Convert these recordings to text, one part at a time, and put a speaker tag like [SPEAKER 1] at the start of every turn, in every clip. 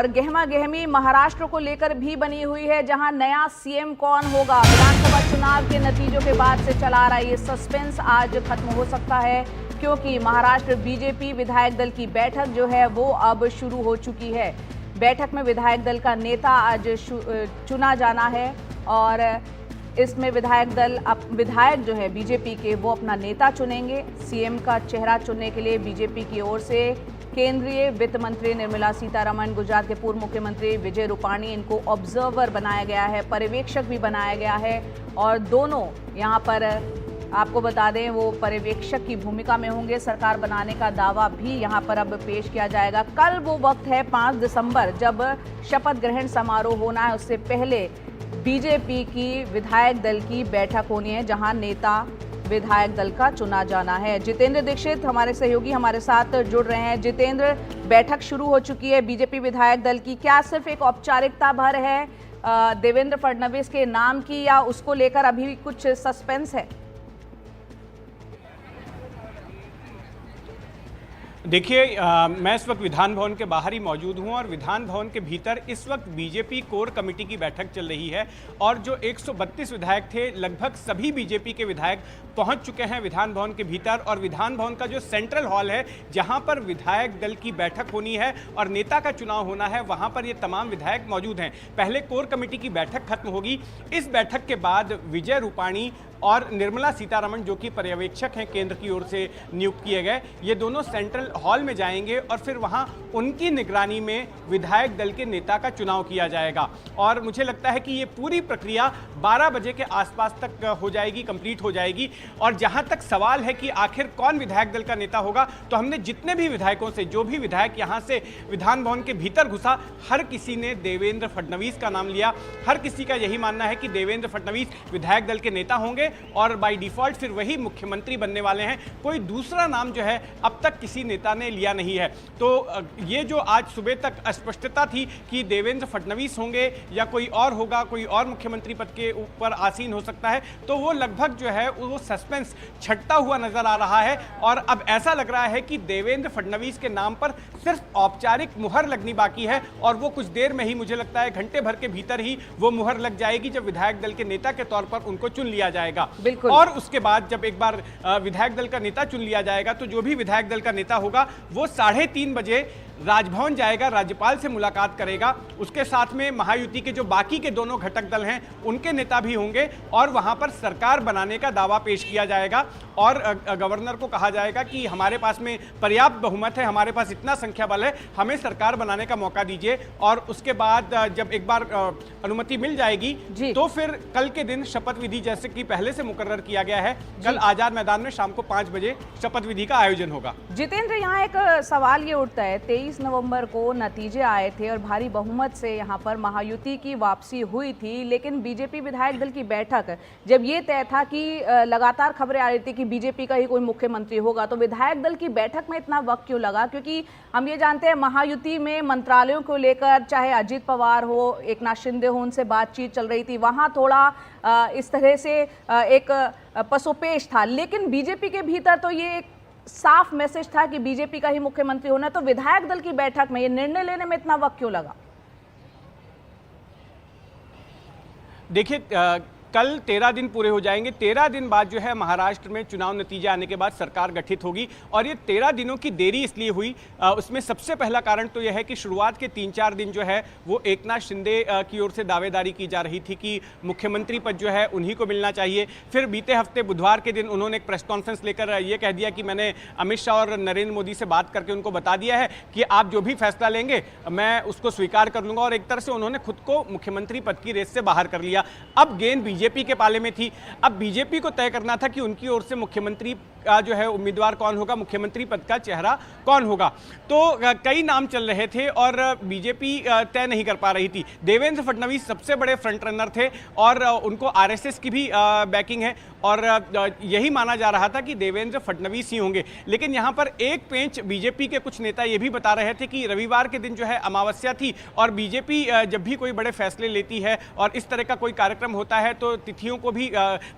[SPEAKER 1] और गहमा गहमी महाराष्ट्र को लेकर भी बनी हुई है, जहां नया सीएम कौन होगा। विधानसभा चुनाव के नतीजों के बाद से चला रहा ये सस्पेंस आज खत्म हो सकता है, क्योंकि महाराष्ट्र बीजेपी विधायक दल की बैठक जो है वो अब शुरू हो चुकी है। बैठक में विधायक दल का नेता आज चुना जाना है और इसमें विधायक जो है बीजेपी के वो अपना नेता चुनेंगे। सीएम का चेहरा चुनने के लिए बीजेपी की ओर से केंद्रीय वित्त मंत्री निर्मला सीतारमण, गुजरात के पूर्व मुख्यमंत्री विजय रूपाणी, इनको ऑब्जर्वर बनाया गया है, पर्यवेक्षक भी बनाया गया है। और दोनों यहाँ पर आपको बता दें वो पर्यवेक्षक की भूमिका में होंगे। सरकार बनाने का दावा भी यहाँ पर अब पेश किया जाएगा। कल वो वक्त है 5 दिसंबर जब शपथ ग्रहण समारोह होना है, उससे पहले बीजेपी की विधायक दल की बैठक होनी है, जहां नेता विधायक दल का चुना जाना है। जितेंद्र दीक्षित हमारे सहयोगी हमारे साथ जुड़ रहे हैं। जितेंद्र, बैठक शुरू हो चुकी है बीजेपी विधायक दल की, क्या सिर्फ एक औपचारिकता भर है देवेंद्र फडणवीस के नाम की, या उसको लेकर अभी भी कुछ सस्पेंस है?
[SPEAKER 2] देखिए, मैं इस वक्त विधान भवन के बाहर ही मौजूद हूं और विधान भवन के भीतर इस वक्त बीजेपी कोर कमेटी की बैठक चल रही है और जो 132 विधायक थे, लगभग सभी बीजेपी के विधायक पहुंच चुके हैं विधान भवन के भीतर। और विधान भवन का जो सेंट्रल हॉल है, जहां पर विधायक दल की बैठक होनी है और नेता का चुनाव होना है, वहां पर ये तमाम विधायक मौजूद हैं। पहले कोर कमेटी की बैठक खत्म होगी। इस बैठक के बाद विजय रूपाणी और निर्मला सीतारमण, जो कि पर्यवेक्षक हैं केंद्र की ओर से नियुक्त किए गए, ये दोनों सेंट्रल हॉल में जाएंगे और फिर वहां उनकी निगरानी में विधायक दल के नेता का चुनाव किया जाएगा। और मुझे लगता है कि ये पूरी प्रक्रिया 12 बजे के आसपास तक हो जाएगी, कंप्लीट हो जाएगी। और जहां तक सवाल है कि आखिर कौन विधायक दल का नेता होगा, तो हमने जितने भी विधायकों से, जो भी विधायक यहां से विधान भवन के भीतर घुसा, हर किसी ने देवेंद्र फडणवीस का नाम लिया। हर किसी का यही मानना है कि देवेंद्र फडणवीस विधायक दल के नेता होंगे और बाय डिफॉल्ट फिर वही मुख्यमंत्री बनने वाले हैं। कोई दूसरा नाम जो है अब तक किसी नेता ने लिया नहीं है। तो ये जो आज सुबह तक अस्पष्टता थी कि देवेंद्र फडणवीस होंगे या कोई और होगा, कोई और मुख्यमंत्री पद के ऊपर आसीन हो सकता है, तो वो लगभग जो है वो सस्पेंस छटता हुआ नजर आ रहा है। और अब ऐसा लग रहा है कि देवेंद्र फडणवीस के नाम पर सिर्फ औपचारिक मुहर लगनी बाकी है और वो कुछ देर में ही, मुझे लगता है घंटे भर के भीतर ही वो मुहर लग जाएगी, जब विधायक दल के नेता के तौर पर उनको चुन लिया जाएगा। और उसके बाद जब एक बार विधायक दल का नेता चुन लिया जाएगा, तो जो भी विधायक दल का नेता होगा वो 3:30 बजे राजभवन जाएगा, राज्यपाल से मुलाकात करेगा। उसके साथ में महायुति के जो बाकी के दोनों घटक दल हैं उनके नेता भी होंगे और वहां पर सरकार बनाने का दावा पेश किया जाएगा और गवर्नर को कहा जाएगा कि हमारे पास में पर्याप्त बहुमत है, हमारे पास इतना संख्या बल है, हमें सरकार बनाने का मौका दीजिए। और उसके बाद जब एक बार अनुमति मिल जाएगी तो फिर कल के दिन शपथ विधि, जैसे कि पहले से मुकर्रर किया गया है, कल आजाद मैदान में शाम को 5 बजे शपथ विधि का आयोजन होगा।
[SPEAKER 1] जितेंद्र, यहाँ एक सवाल ये उठता है, 23 नवंबर को नतीजे आए थे और भारी बहुमत से यहाँ पर महायुति की वापसी हुई थी, लेकिन बीजेपी विधायक दल की बैठक, जब ये तय था कि लगातार खबरें आ रही थी कि बीजेपी का ही कोई मुख्यमंत्री होगा, तो विधायक दल की बैठक में इतना वक्त क्यों लगा? क्योंकि हम ये जानते हैं महायुति में मंत्रालयों को लेकर, चाहे अजित पवार हो, एकनाथ शिंदे हो, उनसे बातचीत चल रही थी, वहां थोड़ा इस तरह से एक पसोपेश था। लेकिन बीजेपी के भीतर तो ये एक साफ मैसेज था कि बीजेपी का ही मुख्यमंत्री होना है, तो विधायक दल की बैठक में ये निर्णय लेने में इतना वक्त क्यों लगा?
[SPEAKER 2] देखिए, कल 13 दिन पूरे हो जाएंगे। 13 दिन बाद जो है महाराष्ट्र में चुनाव नतीजे आने के बाद सरकार गठित होगी और ये 13 दिनों की देरी इसलिए हुई, उसमें सबसे पहला कारण तो यह है कि शुरुआत के 3-4 दिन जो है वो एकनाथ शिंदे की ओर से दावेदारी की जा रही थी कि मुख्यमंत्री पद जो है उन्हीं को मिलना चाहिए। फिर बीते हफ्ते बुधवार के दिन उन्होंने एक प्रेस कॉन्फ्रेंस लेकर ये कह दिया कि मैंने अमित शाह और नरेंद्र मोदी से बात करके उनको बता दिया है कि आप जो भी फैसला लेंगे मैं उसको स्वीकार कर लूंगा। और एक तरह से उन्होंने खुद को मुख्यमंत्री पद की रेस से बाहर कर लिया। अब गेंद बीजेपी के पाले में थी। अब बीजेपी को तय करना था कि उनकी ओर से मुख्यमंत्री का जो है उम्मीदवार कौन होगा, मुख्यमंत्री पद का चेहरा कौन होगा। तो कई नाम चल रहे थे और बीजेपी तय नहीं कर पा रही थी। देवेंद्र फडणवीस सबसे बड़े फ्रंट रनर थे और उनको आरएसएस की भी बैकिंग है और यही माना जा रहा था कि देवेंद्र फडणवीस ही होंगे। लेकिन यहाँ पर एक पेंच बीजेपी के कुछ नेता ये भी बता रहे थे कि रविवार के दिन जो है अमावस्या थी और बीजेपी जब भी कोई बड़े फैसले लेती है और इस तरह का कोई कार्यक्रम होता है तो तिथियों को भी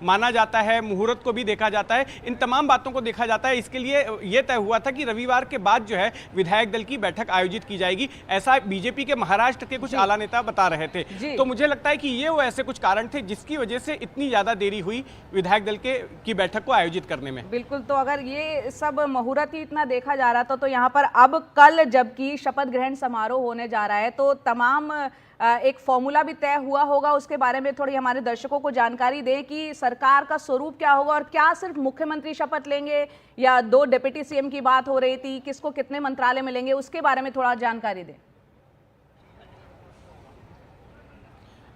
[SPEAKER 2] माना जाता है, मुहूर्त को भी देखा जाता है। इन तमाम बातों को देखा जाता है, इसके लिए यह तय हुआ था कि रविवार के बाद जो है विधायक दल की बैठक आयोजित की जाएगी, ऐसा बीजेपी के महाराष्ट्र के कुछ आला नेता बता रहे थे। तो मुझे लगता है कि ये वो ऐसे कुछ कारण थे जिसकी वजह से इतनी ज्यादा देरी हुई विधायक दल की बैठक को आयोजित करने में।
[SPEAKER 1] बिल्कुल, तो अगर ये सब मुहूर्त ही इतना देखा जा रहा था तो यहाँ पर अब कल जबकि शपथ ग्रहण समारोह होने जा रहा है तो तमाम एक फॉर्मूला भी तय हुआ होगा, उसके बारे में थोड़ी हमारे दर्शकों को जानकारी दें कि सरकार का स्वरूप क्या होगा और क्या सिर्फ मुख्यमंत्री शपथ लेंगे या 2 डिप्टी सीएम की बात हो रही थी, किसको कितने मंत्रालय मिलेंगे, उसके बारे में थोड़ा जानकारी दें।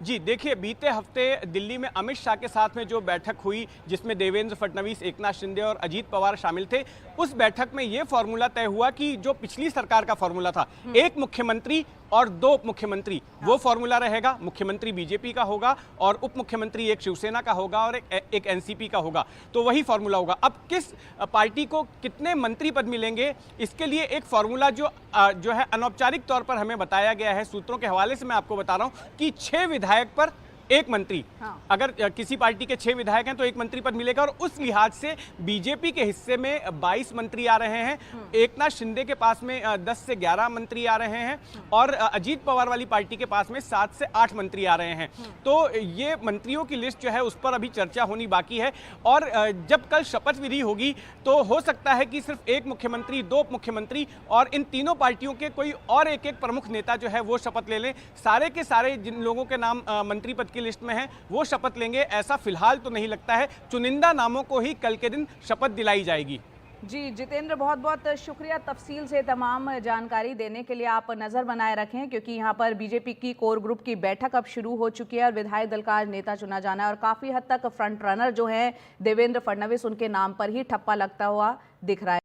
[SPEAKER 2] जी देखिए, बीते हफ्ते दिल्ली में अमित शाह के साथ में जो बैठक हुई जिसमें देवेंद्र फडणवीस, एकनाथ शिंदे और अजीत पवार शामिल थे, उस बैठक में यह फॉर्मूला तय हुआ कि जो पिछली सरकार का फॉर्मूला था, एक मुख्यमंत्री और 2 उप मुख्यमंत्री, वो फॉर्मूला रहेगा। मुख्यमंत्री बीजेपी का होगा और उप मुख्यमंत्री एक शिवसेना का होगा और एक एनसीपी का होगा, तो वही फॉर्मूला होगा। अब किस पार्टी को कितने मंत्री पद मिलेंगे, इसके लिए एक फॉर्मूला जो है अनौपचारिक तौर पर हमें बताया गया है। सूत्रों के हवाले से मैं आपको बता रहा हूं कि 6 विधायक पर 1 मंत्री। अगर किसी पार्टी के 6 विधायक हैं तो 1 मंत्री पद मिलेगा और उस लिहाज से बीजेपी के हिस्से में 22 मंत्री आ रहे हैं। एकनाथ शिंदे के पास में 10 से 11 मंत्री आ रहे हैं और अजीत पवार वाली पार्टी के पास में 7 से 8 मंत्री आ रहे हैं। तो ये मंत्रियों की लिस्ट जो है उस पर अभी चर्चा होनी बाकी है और जब कल शपथ विधि होगी तो हो सकता है कि सिर्फ 1 मुख्यमंत्री, 2 उप मुख्यमंत्री और इन तीनों पार्टियों के कोई और एक प्रमुख नेता जो है वो शपथ ले लें। सारे के सारे जिन लोगों के नाम मंत्री पद की लिस्ट में है वो शपथ लेंगे, ऐसा फिलहाल तो नहीं लगता है। चुनिंदा नामों को ही कल के दिन शपथ दिलाई जाएगी।
[SPEAKER 1] जी जितेंद्र, बहुत बहुत शुक्रिया तफसील से तमाम जानकारी देने के लिए। आप नज़र बनाए रखें क्योंकि यहाँ पर बीजेपी की कोर ग्रुप की बैठक अब शुरू हो चुकी है और विधायक दल का आज नेता चुना जाना है और काफ़ी हद तक फ्रंट रनर जो है देवेंद्र फडणवीस, उनके नाम पर ही ठप्पा लगता हुआ दिख रहा है।